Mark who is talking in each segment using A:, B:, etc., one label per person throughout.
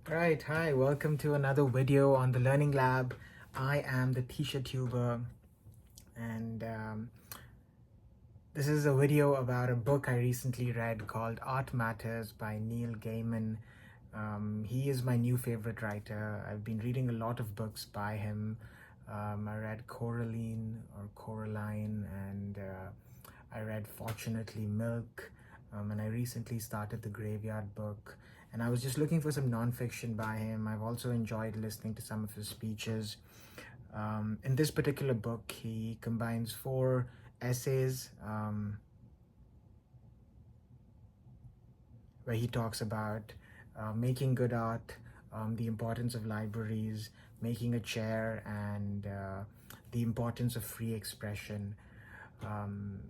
A: Right, hi, welcome to another video on the Learning Lab. I am the Teacher Tuber, and this is a video about a book I recently read called Art Matters by Neil Gaiman. He is my new favorite writer. I've been reading a lot of books by him. I read Coraline, and I read Fortunately Milk, and I recently started The Graveyard Book. And I was just looking for some nonfiction by him. I've also enjoyed listening to some of his speeches. In this particular book, he combines four essays where he talks about making good art, the importance of libraries, making a chair, and the importance of free expression. Um,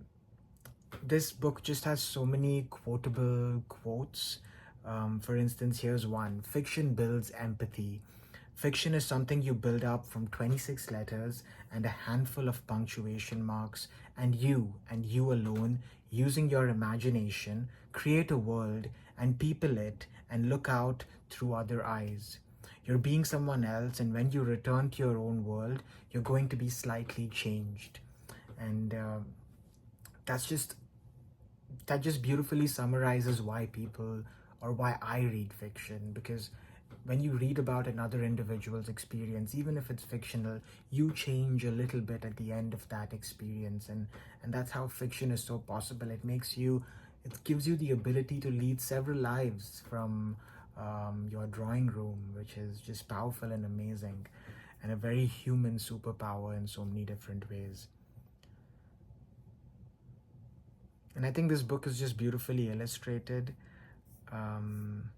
A: this book just has so many quotable quotes. For instance, here's one: fiction builds empathy. Fiction is something you build up from 26 letters and a handful of punctuation marks, and you alone, using your imagination, create a world and people it and look out through other eyes. You're being someone else, and when you return to your own world, you're going to be slightly changed. And that's just that just beautifully summarizes why people or why I read fiction, because when you read about another individual's experience, even if it's fictional, you change a little bit at the end of that experience. And that's how fiction is so possible. It gives you the ability to lead several lives from your drawing room, which is just powerful and amazing, and a very human superpower in so many different ways. And I think this book is just beautifully illustrated. Um,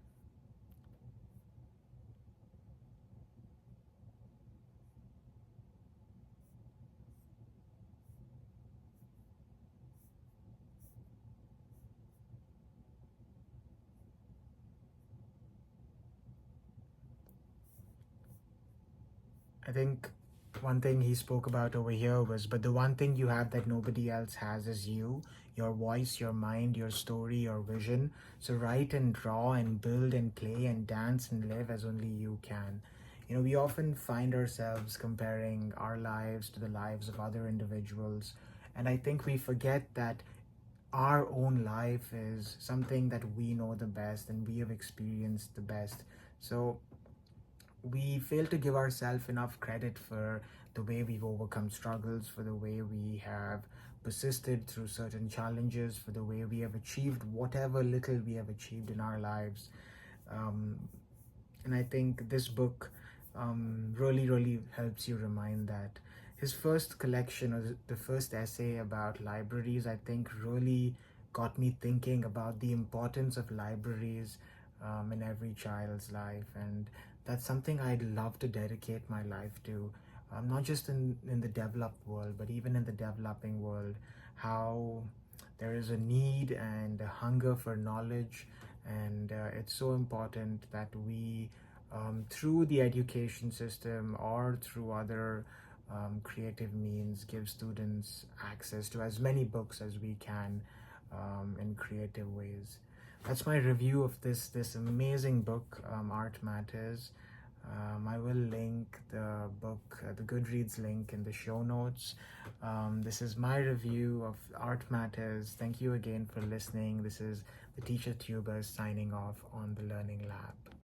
A: I think one thing he spoke about over here was, but the one thing you have that nobody else has is you, your voice, your mind, your story, your vision. So write and draw and build and play and dance and live as only you can. We often find ourselves comparing our lives to the lives of other individuals. And I think we forget that our own life is something that we know the best and we have experienced the best. So we fail to give ourselves enough credit for the way we've overcome struggles, for the way we have persisted through certain challenges, for the way we have achieved whatever little we have achieved in our lives. Um, and I think this book really, really helps you remind that. His first collection, or the first essay about libraries, I think really got me thinking about the importance of libraries in every child's life. And that's something I'd love to dedicate my life to, not just in the developed world, but even in the developing world, how there is a need and a hunger for knowledge. And it's so important that we, through the education system or through other creative means, give students access to as many books as we can in creative ways. That's my review of this amazing book, Art Matters. I will link the book, the Goodreads link in the show notes. This is my review of Art Matters. Thank you again for listening. This is the Teacher Tuber signing off on the Learning Lab.